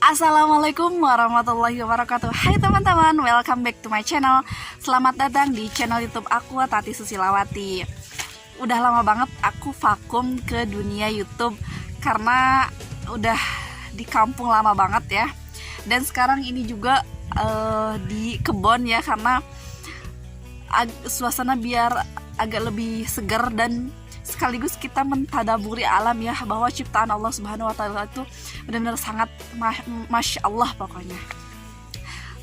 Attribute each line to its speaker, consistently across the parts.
Speaker 1: Assalamualaikum warahmatullahi wabarakatuh. Hai teman-teman, welcome back to my channel. Selamat datang di channel YouTube aku, Tati Susilawati. Udah lama banget aku vakum ke dunia YouTube karena udah di kampung lama banget ya. Dan sekarang ini juga di kebon ya, karena suasana biar agak lebih segar dan sekaligus kita mentadaburi alam ya, bahwa ciptaan Allah Subhanahu wa taala itu benar-benar sangat masya Allah pokoknya.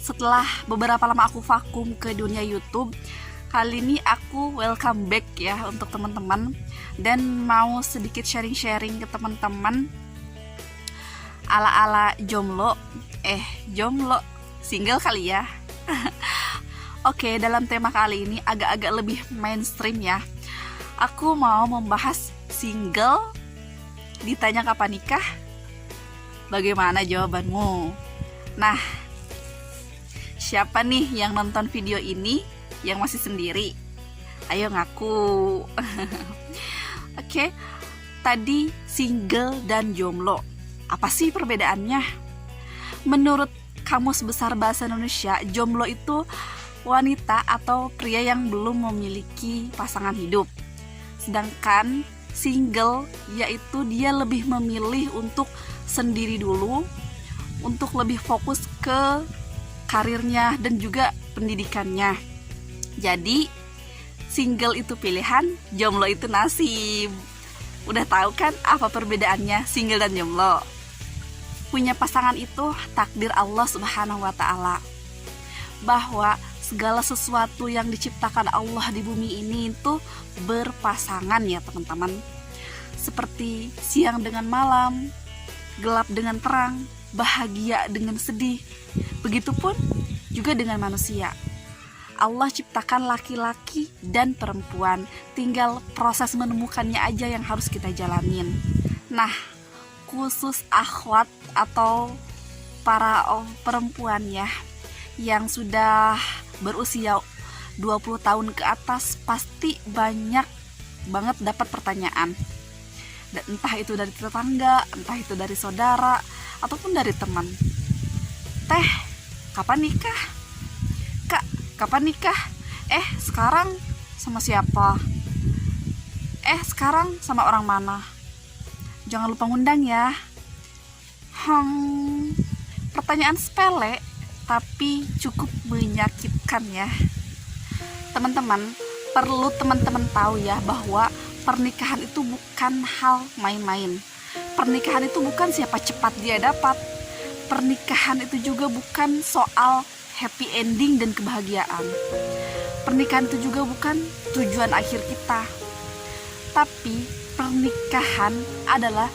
Speaker 1: Setelah beberapa lama aku vakum ke dunia YouTube, kali ini aku welcome back ya untuk teman-teman, dan mau sedikit sharing-sharing ke teman-teman ala-ala jomblo single kali ya. Oke, dalam tema kali ini agak-agak lebih mainstream ya. Aku mau membahas single, ditanya kapan nikah, bagaimana jawabanmu? Nah, siapa nih yang nonton video ini yang masih sendiri? Ayo ngaku. Oke, tadi single dan jomblo, apa sih perbedaannya? Menurut Kamus Besar Bahasa Indonesia, jomblo itu wanita atau pria yang belum memiliki pasangan hidup. Sedangkan single yaitu dia lebih memilih untuk sendiri dulu, untuk lebih fokus ke karirnya dan juga pendidikannya. Jadi single itu pilihan, jomblo itu nasib. Udah tahu kan apa perbedaannya single dan jomblo? Punya pasangan itu takdir Allah Subhanahu wa taala, bahwa segala sesuatu yang diciptakan Allah di bumi ini itu berpasangan ya teman-teman. Seperti siang dengan malam, gelap dengan terang, bahagia dengan sedih. Begitupun juga dengan manusia. Allah ciptakan laki-laki dan perempuan, tinggal proses menemukannya aja yang harus kita jalanin. Nah, khusus akhwat atau para perempuan ya, yang sudah berusia 20 tahun ke atas, pasti banyak banget dapat pertanyaan. Dan entah itu dari tetangga, entah itu dari saudara, ataupun dari teman. Teh, kapan nikah? Kak, kapan nikah? Sekarang sama siapa? Sekarang sama orang mana? Jangan lupa ngundang ya. Pertanyaan sepele tapi cukup menyakitkan ya. Teman-teman, perlu teman-teman tahu ya, bahwa pernikahan itu bukan hal main-main. Pernikahan itu bukan siapa cepat dia dapat. Pernikahan itu juga bukan soal happy ending dan kebahagiaan. Pernikahan itu juga bukan tujuan akhir kita. Tapi pernikahan adalah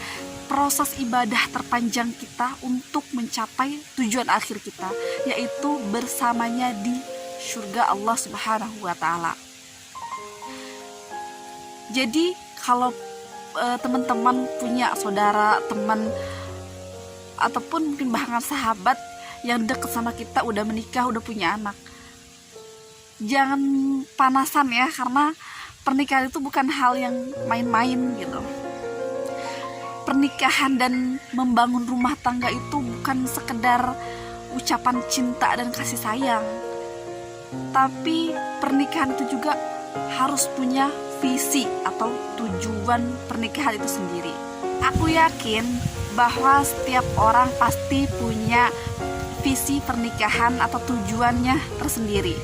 Speaker 1: proses ibadah terpanjang kita untuk mencapai tujuan akhir kita, yaitu bersamanya di surga Allah Subhanahu wa taala. Jadi kalau teman-teman punya saudara, teman, ataupun mungkin bahkan sahabat yang dekat sama kita udah menikah, udah punya anak, jangan panasan ya, karena pernikahan itu bukan hal yang main-main gitu. Pernikahan dan membangun rumah tangga itu bukan sekedar ucapan cinta dan kasih sayang, tapi pernikahan itu juga harus punya visi atau tujuan pernikahan itu sendiri. Aku yakin bahwa setiap orang pasti punya visi pernikahan atau tujuannya tersendiri.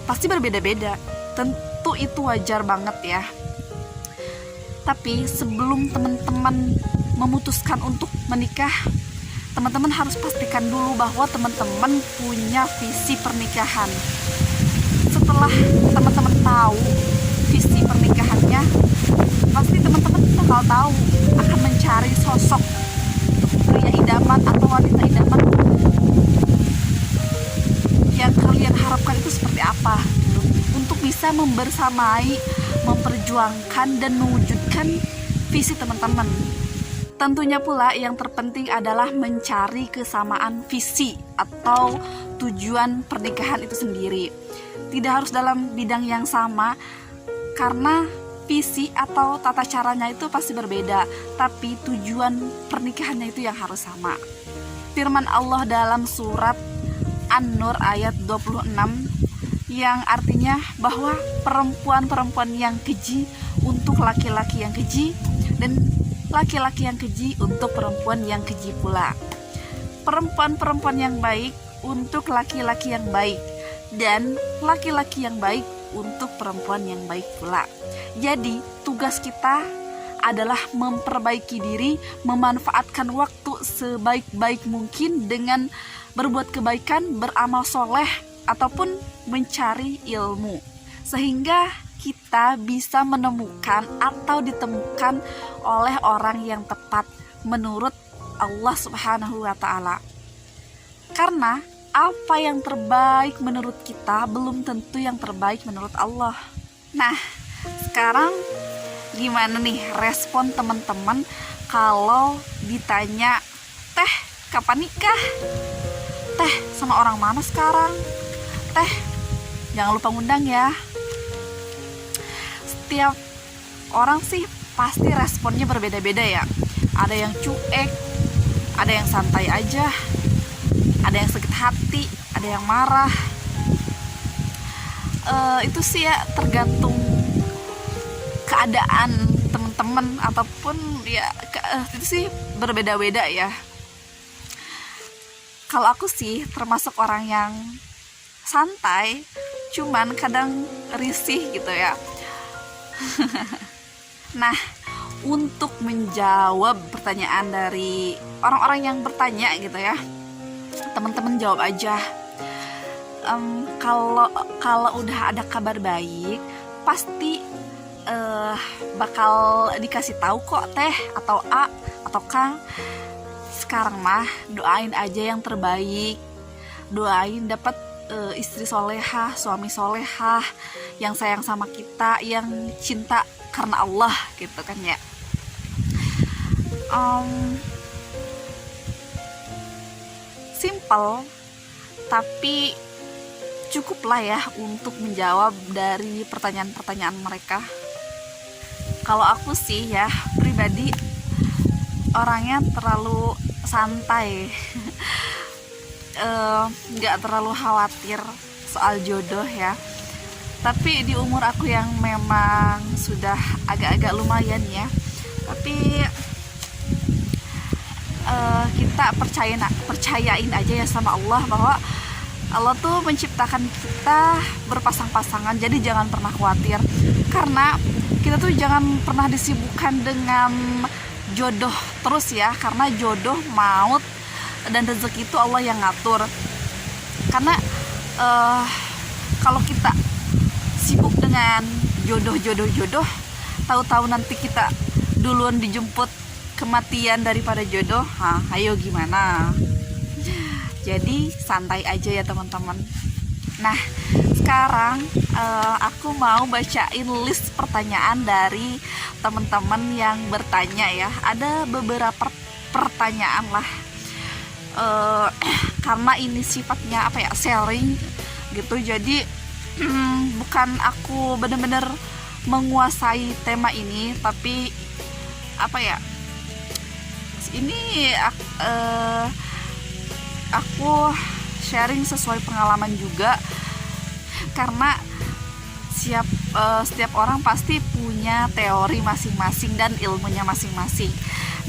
Speaker 1: Pasti berbeda-beda, tentu itu wajar banget ya. Tapi sebelum teman-teman memutuskan untuk menikah, teman-teman harus pastikan dulu bahwa teman-teman punya visi pernikahan. Setelah teman-teman tahu visi pernikahannya, pasti teman-teman bakal tahu akan mencari sosok pria idaman atau wanita idaman yang kalian harapkan itu seperti apa, untuk bisa membersamai, memperjuangkan dan mewujudkan visi teman-teman. Tentunya pula yang terpenting adalah mencari kesamaan visi atau tujuan pernikahan itu sendiri. Tidak harus dalam bidang yang sama, karena visi atau tata caranya itu pasti berbeda, tapi tujuan pernikahannya itu yang harus sama. Firman Allah dalam surat An-Nur ayat 26 yang artinya bahwa perempuan-perempuan yang keji untuk laki-laki yang keji, dan laki-laki yang keji untuk perempuan yang keji pula. Perempuan-perempuan yang baik untuk laki-laki yang baik, dan laki-laki yang baik untuk perempuan yang baik pula. Jadi tugas kita adalah memperbaiki diri, memanfaatkan waktu sebaik-baik mungkin dengan berbuat kebaikan, beramal soleh, ataupun mencari ilmu, sehingga kita bisa menemukan atau ditemukan oleh orang yang tepat menurut Allah Subhanahu wa Ta'ala. Karena apa yang terbaik menurut kita belum tentu yang terbaik menurut Allah. Nah, sekarang gimana nih respon teman-teman kalau ditanya, "Teh, kapan nikah? Teh, sama orang mana sekarang? Teh, jangan lupa ngundang ya." Setiap orang sih pasti responnya berbeda-beda ya. Ada yang cuek, ada yang santai aja, ada yang sakit hati, ada yang marah. Itu sih ya tergantung keadaan teman-teman, ataupun ya itu sih berbeda-beda ya. Kalau aku sih termasuk orang yang santai, cuman kadang risih gitu ya. Nah, untuk menjawab pertanyaan dari orang-orang yang bertanya gitu ya, teman-teman jawab aja. Kalau udah ada kabar baik, pasti bakal dikasih tahu kok Teh atau A atau Kang. Sekarang mah doain aja yang terbaik, doain dapat istri solehah, suami solehah, yang sayang sama kita, yang cinta karena Allah gitu kan ya. Simple, tapi cukuplah ya untuk menjawab dari pertanyaan-pertanyaan mereka. Kalau aku sih ya pribadi orangnya terlalu santai, nggak terlalu khawatir soal jodoh ya. Tapi di umur aku yang memang sudah agak-agak lumayan ya, tapi kita percayain aja ya sama Allah, bahwa Allah tuh menciptakan kita berpasang-pasangan. Jadi jangan pernah khawatir, karena kita tuh jangan pernah disibukkan dengan jodoh terus ya, karena jodoh, maut, dan rezeki itu Allah yang ngatur. Karena kalau kita sibuk dengan jodoh, tahu-tahu nanti kita duluan dijemput kematian daripada jodoh, ayo gimana? Jadi santai aja ya teman-teman. Nah, sekarang aku mau bacain list pertanyaan dari teman-teman yang bertanya ya. Ada beberapa pertanyaan lah, karena ini sifatnya sharing gitu. Jadi bukan aku benar-benar menguasai tema ini, tapi ini aku sharing sesuai pengalaman juga, karena setiap orang pasti punya teori masing-masing dan ilmunya masing-masing.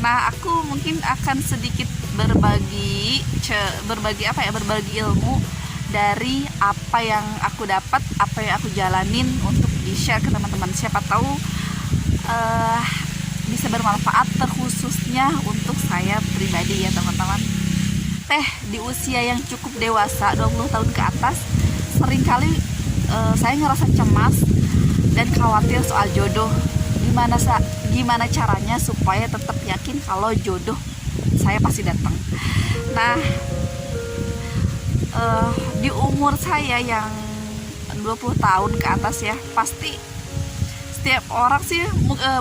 Speaker 1: Nah, aku mungkin akan sedikit berbagi ilmu dari apa yang aku dapat, apa yang aku jalanin, untuk di-share ke teman-teman. Siapa tahu bisa bermanfaat, terkhususnya untuk saya pribadi ya teman-teman. Teh, di usia yang cukup dewasa, 20 tahun ke atas, seringkali saya ngerasa cemas dan khawatir soal jodoh. Gimana caranya supaya tetap yakin kalau jodoh saya pasti datang. Nah, di umur saya yang 20 tahun ke atas ya, pasti setiap orang sih,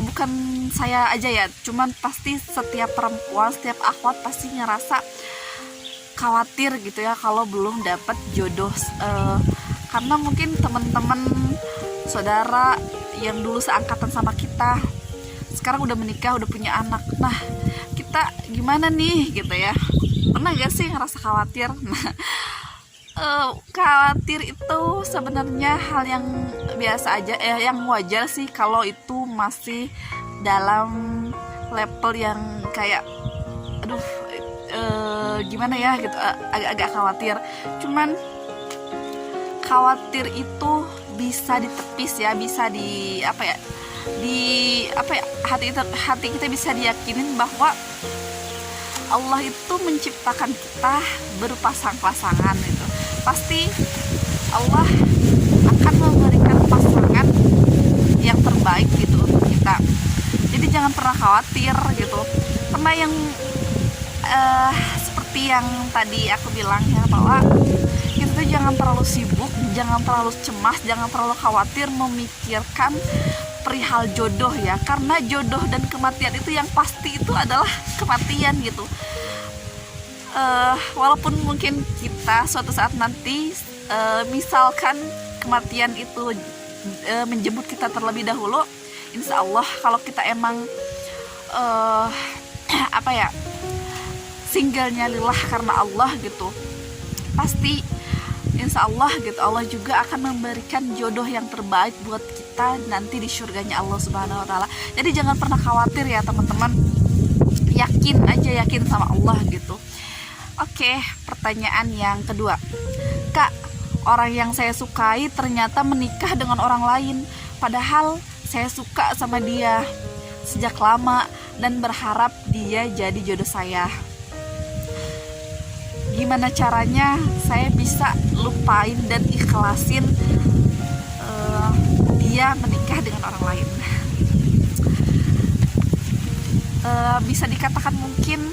Speaker 1: bukan saya aja ya, cuman pasti setiap perempuan, setiap akhwat pasti ngerasa khawatir gitu ya kalau belum dapat jodoh, karena mungkin teman-teman saudara yang dulu seangkatan sama kita, sekarang udah menikah, udah punya anak. Nah, kita gimana nih gitu ya? Pernah gak sih ngerasa khawatir? Nah, khawatir itu sebenarnya hal yang biasa aja, yang wajar sih kalau itu masih dalam level yang kayak aduh, gimana ya gitu, agak-agak khawatir. Cuman khawatir itu bisa ditepis ya, bisa di hati kita bisa diyakinin bahwa Allah itu menciptakan kita berpasang-pasangan gitu. Pasti Allah akan memberikan pasangan yang terbaik gitu untuk kita. Jadi jangan pernah khawatir gitu. Karena yang seperti yang tadi aku bilang ya, bahwa kita tuh jangan terlalu sibuk, jangan terlalu cemas, jangan terlalu khawatir memikirkan perihal jodoh ya. Karena jodoh dan kematian itu yang pasti itu adalah kematian gitu. Walaupun mungkin kita suatu saat nanti misalkan kematian itu menjemput kita terlebih dahulu, insya Allah kalau kita emang singlenya lillah karena Allah gitu, pasti insya Allah gitu Allah juga akan memberikan jodoh yang terbaik buat kita nanti di surganya Allah Subhanahu wa Ta'ala. Jadi jangan pernah khawatir ya teman-teman, yakin sama Allah gitu. Oke, pertanyaan yang kedua, Kak, orang yang saya sukai ternyata menikah dengan orang lain, padahal saya suka sama dia sejak lama dan berharap dia jadi jodoh saya. Gimana caranya saya bisa lupain dan ikhlasin dia menikah dengan orang lain? Bisa dikatakan mungkin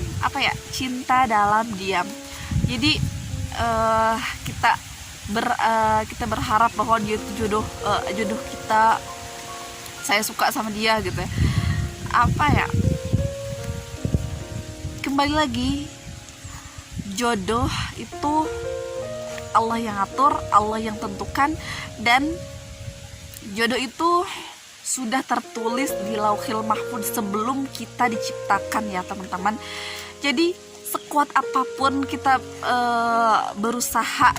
Speaker 1: cinta dalam diam. Jadi kita berharap bahwa dia itu jodoh kita, saya suka sama dia gitu ya. Kembali lagi, jodoh itu Allah yang atur, Allah yang tentukan, dan jodoh itu sudah tertulis di Lauhil Mahfuz sebelum kita diciptakan ya teman-teman. Jadi sekuat apapun kita berusaha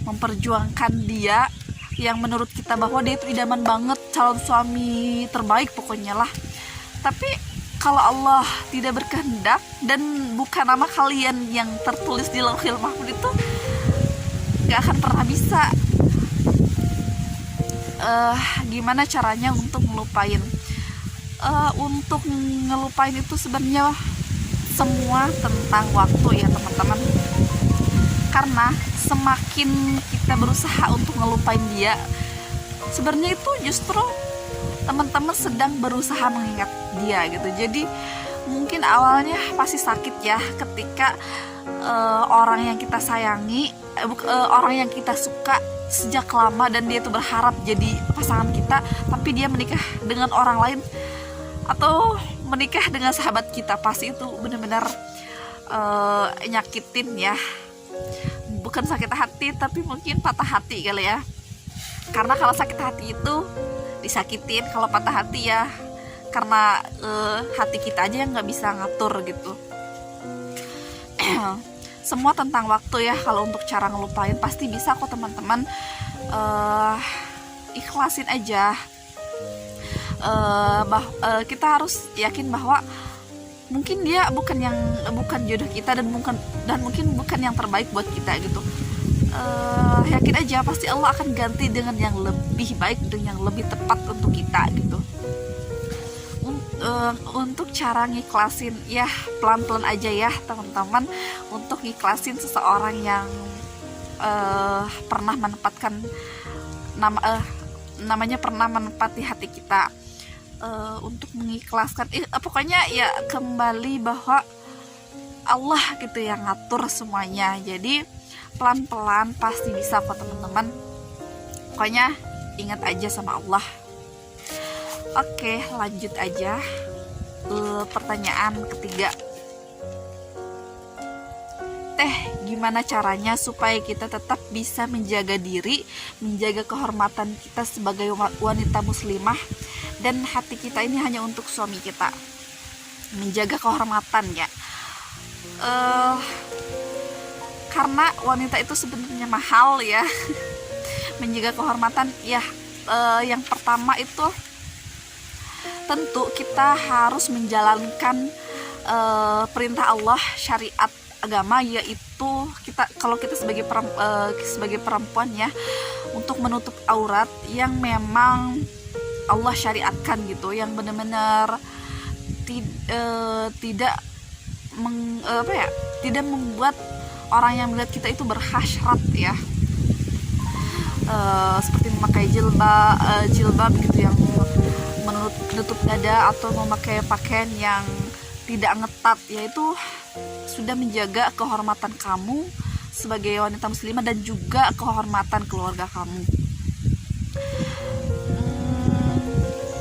Speaker 1: memperjuangkan dia yang menurut kita bahwa dia itu idaman banget, calon suami terbaik pokoknya lah, tapi kalau Allah tidak berkehendak dan bukan nama kalian yang tertulis di Lauhil Mahfuz, itu gak akan pernah bisa. Gimana caranya untuk ngelupain? Untuk ngelupain itu sebenarnya semua tentang waktu ya teman-teman. Karena semakin kita berusaha untuk ngelupain dia, sebenarnya itu justru teman-teman sedang berusaha mengingat dia gitu. Jadi mungkin awalnya pasti sakit ya ketika orang yang kita sayangi, orang yang kita suka sejak lama dan dia tuh berharap jadi pasangan kita, tapi dia menikah dengan orang lain atau menikah dengan sahabat kita. Pasti itu benar-benar nyakitin ya. Bukan sakit hati, tapi mungkin patah hati kali ya. Karena kalau sakit hati itu disakitin, kalau patah hati ya karena hati kita aja yang nggak bisa ngatur gitu. Semua tentang waktu ya. Kalau untuk cara ngelupain pasti bisa kok teman-teman. Ikhlasin aja. Kita harus yakin bahwa mungkin dia bukan jodoh kita dan mungkin bukan yang terbaik buat kita gitu. Yakin aja pasti Allah akan ganti dengan yang lebih baik dan yang lebih tepat untuk kita gitu. Untuk cara ngiklasin ya pelan-pelan aja ya teman-teman. Untuk ngiklasin seseorang yang pernah menempatkan namanya pernah menempati hati kita, untuk mengikhlaskan pokoknya ya kembali bahwa Allah gitu yang ngatur semuanya. Jadi pelan-pelan pasti bisa kok teman-teman. Pokoknya ingat aja sama Allah. Oke, lanjut aja. Pertanyaan ketiga. Teh, gimana caranya supaya kita tetap bisa menjaga diri, menjaga kehormatan kita sebagai wanita muslimah, dan hati kita ini hanya untuk suami kita. Menjaga kehormatan ya, karena wanita itu sebenarnya mahal ya. Menjaga kehormatan ya, yang pertama itu tentu kita harus menjalankan perintah Allah, syariat agama, yaitu kalau kita sebagai perempuan ya, untuk menutup aurat yang memang Allah syariatkan gitu, yang benar-benar tidak membuat orang yang melihat kita itu berhasrat ya, seperti memakai jilbab gitu yang menutup dada, atau memakai pakaian yang tidak ngetat, yaitu sudah menjaga kehormatan kamu sebagai wanita muslimah dan juga kehormatan keluarga kamu.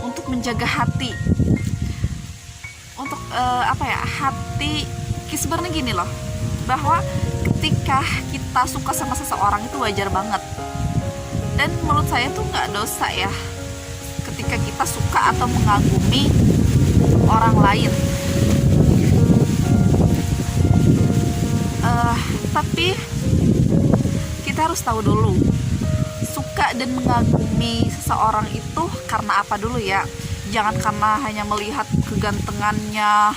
Speaker 1: Untuk menjaga hati, untuk hati sebenarnya gini loh, bahwa ketika kita suka sama seseorang itu wajar banget, dan menurut saya tuh nggak dosa ya ketika kita suka atau mengagumi orang lain. Tapi kita harus tahu dulu, suka dan mengagumi seseorang itu karena apa dulu ya. Jangan karena hanya melihat kegantengannya,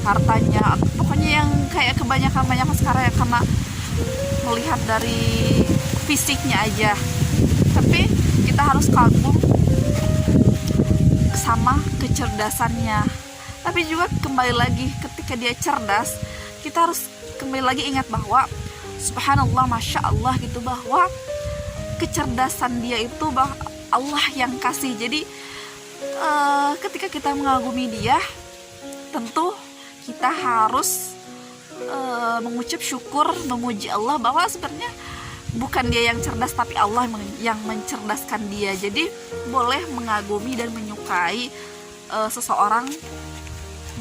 Speaker 1: hartanya, pokoknya yang kayak kebanyakan sekarang ya, karena melihat dari fisiknya aja. Tapi kita harus kagum sama kecerdasannya. Tapi juga kembali lagi, ketika dia cerdas, kita harus kembali lagi ingat bahwa subhanallah, masya Allah gitu, bahwa kecerdasan dia itu Allah yang kasih. Jadi ketika kita mengagumi dia, tentu kita harus mengucap syukur, memuji Allah bahwa sebenarnya bukan dia yang cerdas, tapi Allah yang mencerdaskan dia. Jadi boleh mengagumi dan menyukai seseorang,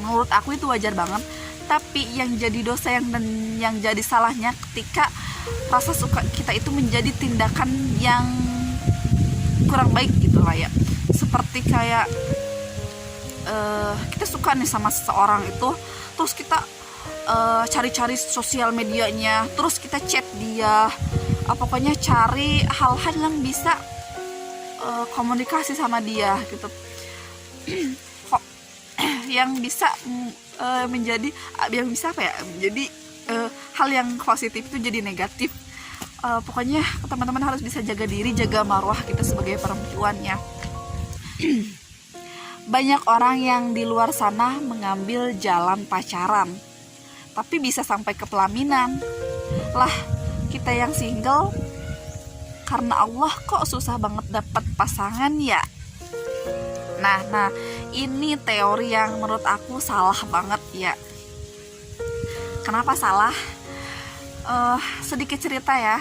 Speaker 1: menurut aku itu wajar banget. Tapi yang jadi dosa yang jadi salahnya ketika rasa suka kita itu menjadi tindakan yang kurang baik gitu lah ya. Seperti kayak kita suka nih sama seseorang itu, terus kita cari-cari sosial medianya, terus kita chat dia, pokoknya cari hal-hal yang bisa komunikasi sama dia gitu, yang bisa menjadi hal yang positif itu jadi negatif. Pokoknya teman-teman harus bisa jaga diri, jaga marwah kita sebagai perempuan ya. Banyak orang yang di luar sana mengambil jalan pacaran, tapi bisa sampai ke pelaminan. Lah, kita yang single, karena Allah kok susah banget dapat pasangan ya. Nah, ini teori yang menurut aku salah banget ya. Kenapa salah? Sedikit cerita ya.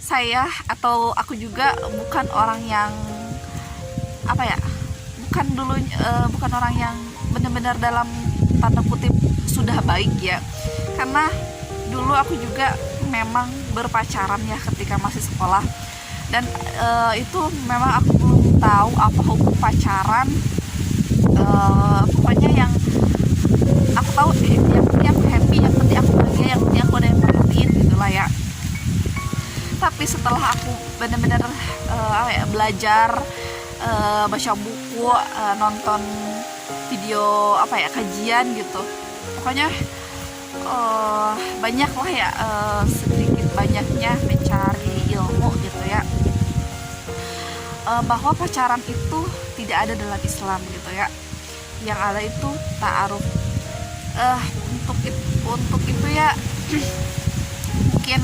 Speaker 1: Saya atau aku juga bukan orang yang bukan orang yang benar-benar dalam tanda kutip sudah baik ya. Karena dulu aku juga memang berpacaran ya ketika masih sekolah, dan itu memang aku belum tahu apa hukum pacaran. Pokoknya yang aku tahu, yang penting aku happy, yang penting aku bahagia, yang penting aku ada yang perhatiin gitulah ya. Tapi setelah aku benar-benar belajar, baca buku, nonton video kajian gitu, pokoknya banyak lah ya, sedikit banyaknya mencari ilmu gitu ya, bahwa pacaran itu tidak ada dalam Islam gitu ya. Yang ada itu ta'aruf. Untuk itu ya mungkin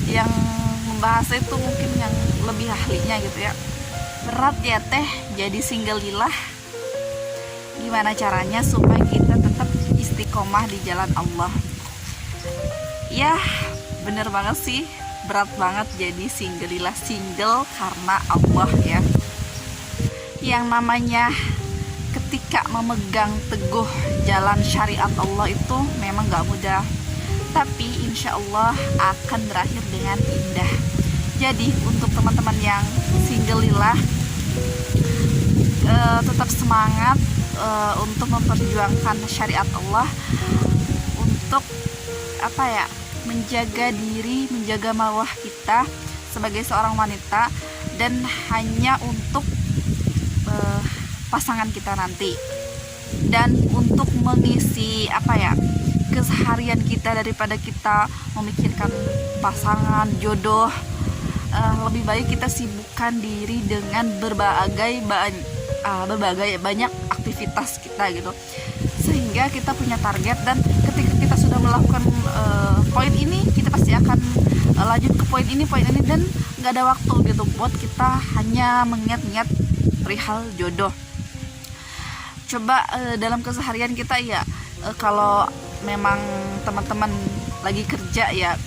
Speaker 1: yang membahas itu mungkin yang lebih ahlinya gitu ya. Berat ya teh jadi single lillah. Gimana caranya supaya kita tetap istiqomah di jalan Allah? Ya bener banget sih, berat banget jadi single lillah, single karena Allah ya. Yang namanya ketika memegang teguh jalan syariat Allah itu memang gak mudah, tapi insya Allah akan berakhir dengan indah. Jadi untuk teman-teman yang single lillah, tetap semangat untuk memperjuangkan syariat Allah, untuk menjaga diri, menjaga marwah kita sebagai seorang wanita, dan hanya untuk pasangan kita nanti, dan untuk mengisi keseharian kita daripada kita memikirkan pasangan, jodoh. Lebih baik kita sibukkan diri dengan berbagai banyak aktivitas kita gitu, sehingga kita punya target, dan ketika kita sudah melakukan poin ini, kita pasti akan lanjut ke poin ini, dan nggak ada waktu gitu buat kita hanya mengingat-ingat perihal jodoh. Coba dalam keseharian kita ya, kalau memang teman-teman lagi kerja ya,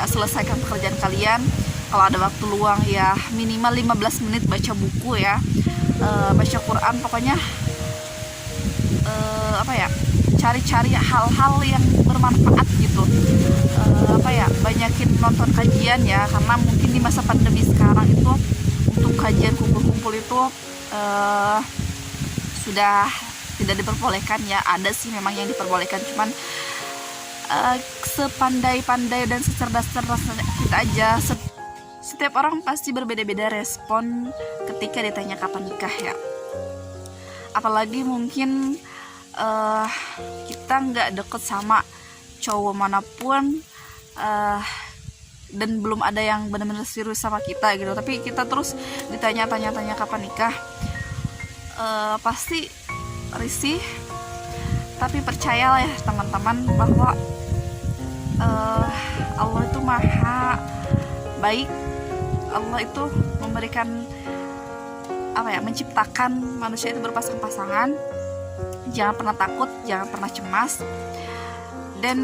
Speaker 1: selesaikan pekerjaan kalian. Kalau ada waktu luang ya minimal 15 menit baca buku ya, baca Quran, pokoknya cari-cari hal-hal yang bermanfaat gitu. Banyakin nonton kajian ya, karena mungkin di masa pandemi sekarang itu untuk kajian kumpul-kumpul itu sudah tidak diperbolehkan ya. Ada sih memang yang diperbolehkan, cuman sepandai-pandai dan secerdas-cerdas kita aja. Setiap orang pasti berbeda-beda respon ketika ditanya kapan nikah ya. Apalagi mungkin kita nggak deket sama cowok manapun, dan belum ada yang benar-benar serius sama kita gitu, tapi kita terus ditanya-tanya kapan nikah, pasti risih. Tapi percayalah ya teman-teman, bahwa Allah itu maha baik. Allah itu memberikan menciptakan manusia itu berpasang-pasangan. Jangan pernah takut, jangan pernah cemas, dan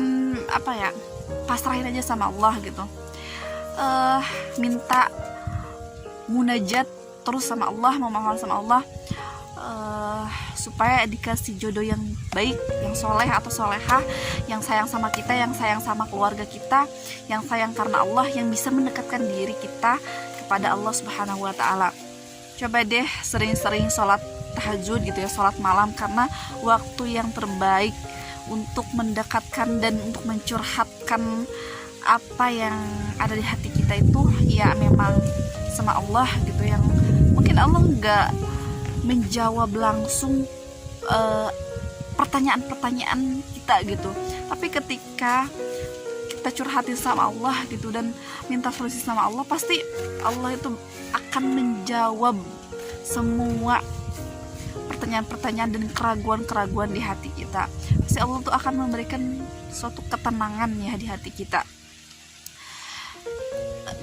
Speaker 1: pasrahin aja sama Allah gitu. Minta munajat terus sama Allah, memohon sama Allah, supaya dikasih jodoh yang baik, yang soleh atau solehah, yang sayang sama kita, yang sayang sama keluarga kita, yang sayang karena Allah, yang bisa mendekatkan diri kita kepada Allah Subhanahu wa Ta'ala. Coba deh sering-sering sholat tahajud gitu ya, sholat malam, karena waktu yang terbaik untuk mendekatkan dan untuk mencurhatkan apa yang ada di hati kita itu ya memang sama Allah gitu, yang mungkin Allah nggak menjawab langsung pertanyaan-pertanyaan kita gitu, tapi ketika kita curhatin sama Allah gitu dan minta solusi sama Allah, pasti Allah itu akan menjawab semua pertanyaan-pertanyaan dan keraguan-keraguan di hati kita. Pasti Allah tuh akan memberikan suatu ketenangan ya di hati kita.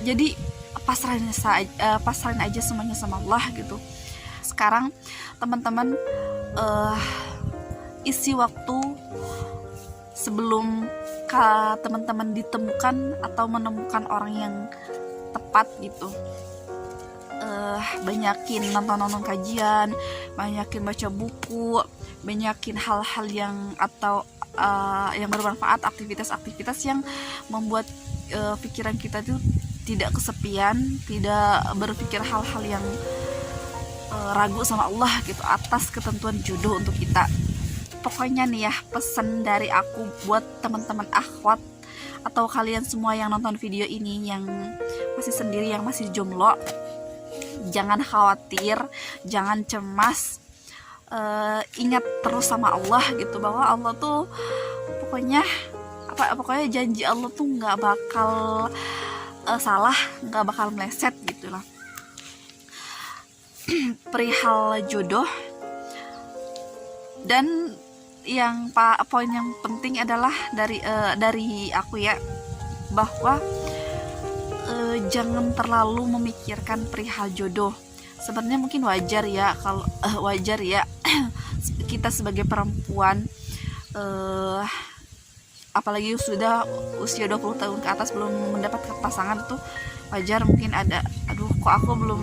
Speaker 1: Jadi pasrahin aja semuanya sama Allah gitu. Sekarang teman-teman isi waktu sebelum teman-teman ditemukan atau menemukan orang yang tepat gitu, banyakin nonton kajian, banyakin baca buku, banyakin hal-hal yang yang bermanfaat, aktivitas-aktivitas yang membuat pikiran kita itu tidak kesepian, tidak berpikir hal-hal yang ragu sama Allah gitu atas ketentuan jodoh untuk kita. Pokoknya nih ya, pesan dari aku buat teman-teman akhwat atau kalian semua yang nonton video ini yang masih sendiri, yang masih jomblo, jangan khawatir, jangan cemas, ingat terus sama Allah gitu, bahwa Allah tuh pokoknya janji Allah tuh nggak bakal salah, nggak bakal meleset gitulah. Perihal jodoh, dan yang poin yang penting adalah dari aku ya, bahwa jangan terlalu memikirkan perihal jodoh. Sebenarnya mungkin wajar ya kalau kita sebagai perempuan, apalagi sudah usia 20 tahun ke atas belum mendapatkan pasangan, tuh wajar mungkin ada, kok aku belum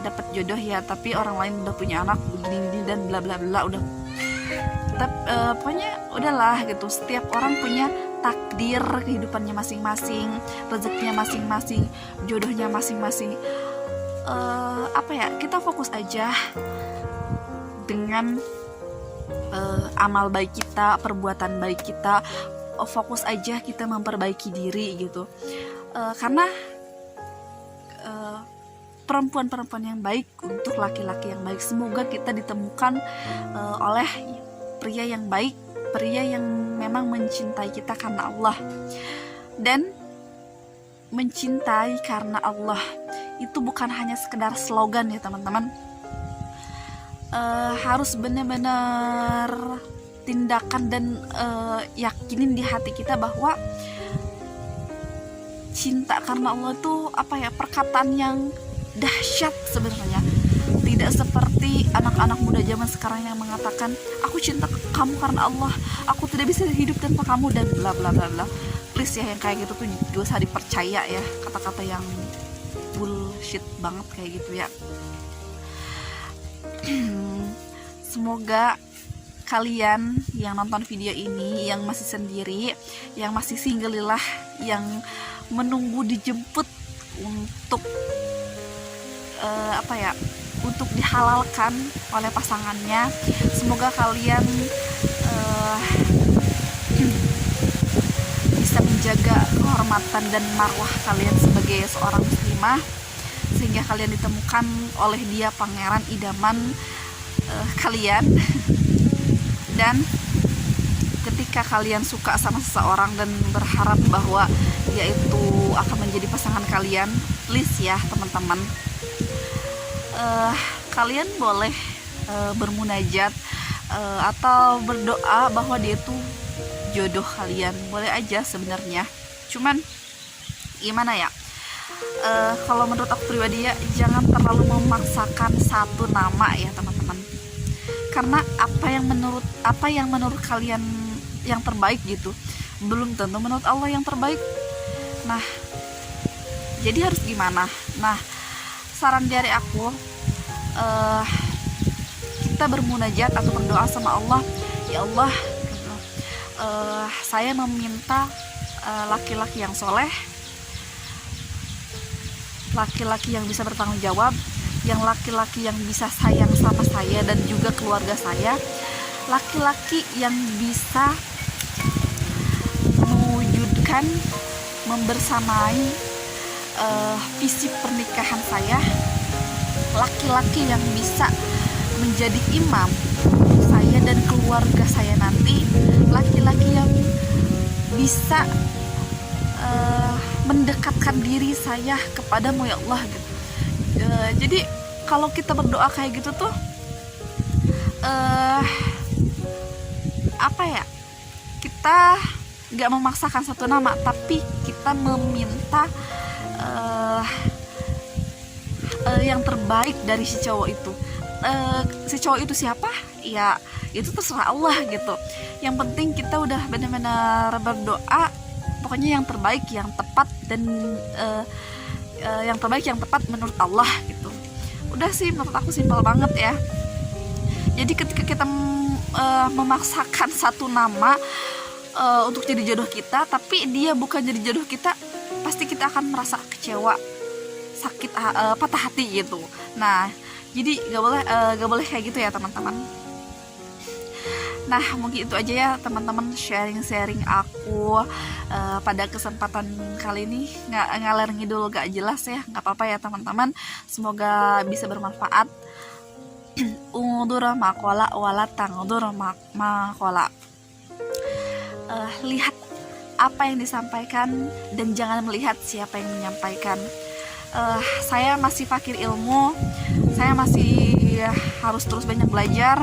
Speaker 1: dapat jodoh ya, tapi orang lain udah punya anak begini dan bla bla bla, udah. Pokoknya udahlah gitu. Setiap orang punya takdir kehidupannya masing-masing, rezekinya masing-masing, jodohnya masing-masing. Kita fokus aja dengan amal baik kita, perbuatan baik kita, fokus aja kita memperbaiki diri gitu. Karena perempuan-perempuan yang baik untuk laki-laki yang baik, semoga kita ditemukan oleh pria yang baik, pria yang memang mencintai kita karena Allah. Dan mencintai karena Allah itu bukan hanya sekedar slogan ya teman-teman, harus benar-benar tindakan dan yakinin di hati kita bahwa cinta karena Allah itu perkataan yang dahsyat sebenarnya. Tidak seperti anak-anak muda zaman sekarang yang mengatakan aku cinta kamu karena Allah, aku tidak bisa hidup tanpa kamu dan bla bla bla bla. Please ya, yang kayak gitu tuh gak usah dipercaya ya, kata-kata yang bullshit banget kayak gitu ya. Semoga kalian yang nonton video ini, yang masih sendiri, yang masih single lah, yang menunggu dijemput untuk untuk dihalalkan oleh pasangannya, semoga kalian bisa menjaga kehormatan dan marwah kalian sebagai seorang muslimah, sehingga kalian ditemukan oleh dia pangeran idaman kalian. Dan ketika kalian suka sama seseorang dan berharap bahwa dia itu akan menjadi pasangan kalian, please ya teman-teman, kalian boleh bermunajat atau berdoa bahwa dia itu jodoh kalian, boleh aja sebenarnya. Cuman gimana ya, kalau menurut aku pribadi ya, jangan terlalu memaksakan satu nama ya teman-teman, karena apa yang menurut kalian yang terbaik gitu belum tentu menurut Allah yang terbaik. Nah, jadi harus gimana? Nah, saran dari aku, kita bermunajat atau berdoa sama Allah, ya Allah, saya meminta laki-laki yang soleh, laki-laki yang bisa bertanggung jawab, yang laki-laki yang bisa sayang sama saya dan juga keluarga saya, laki-laki yang bisa mewujudkan, membersamai visi pernikahan saya, laki-laki yang bisa menjadi imam saya dan keluarga saya nanti, laki-laki yang bisa mendekatkan diri saya kepadamu ya Allah gitu. Jadi kalau kita berdoa kayak gitu tuh kita nggak memaksakan satu nama, tapi kita meminta yang terbaik dari si cowok itu. Si cowok itu siapa? Ya itu terserah Allah gitu. Yang penting kita udah benar-benar berdoa, pokoknya yang terbaik, yang tepat, dan yang terbaik, yang tepat menurut Allah gitu. Udah sih, menurut aku simpel banget ya. Jadi ketika kita memaksakan satu nama untuk jadi jodoh kita, tapi dia bukan jadi jodoh kita, pasti kita akan merasa kecewa, sakit, patah hati gitu. Nah, jadi gak boleh kayak gitu ya teman-teman. Nah, mungkin itu aja ya teman-teman, sharing-sharing aku pada kesempatan kali ini. Ngalir ngidul gak jelas ya, gak apa-apa ya teman-teman, semoga bisa bermanfaat. Undur makola wala tangdur makola. Lihat apa yang disampaikan dan jangan melihat siapa yang menyampaikan. Saya masih fakir ilmu, saya masih harus terus banyak belajar.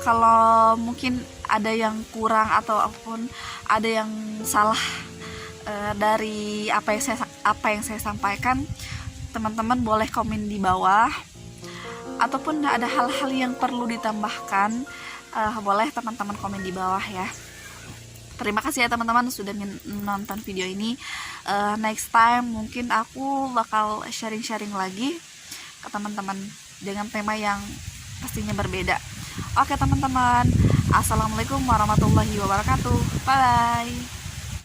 Speaker 1: Kalau mungkin ada yang kurang ataupun ada yang salah dari apa yang saya sampaikan, teman-teman boleh komen di bawah, ataupun ada hal-hal yang perlu ditambahkan, boleh teman-teman komen di bawah ya. Terima kasih ya teman-teman sudah menonton video ini. Next time mungkin aku bakal sharing-sharing lagi ke teman-teman dengan tema yang pastinya berbeda. Oke teman-teman, assalamualaikum warahmatullahi wabarakatuh. Bye.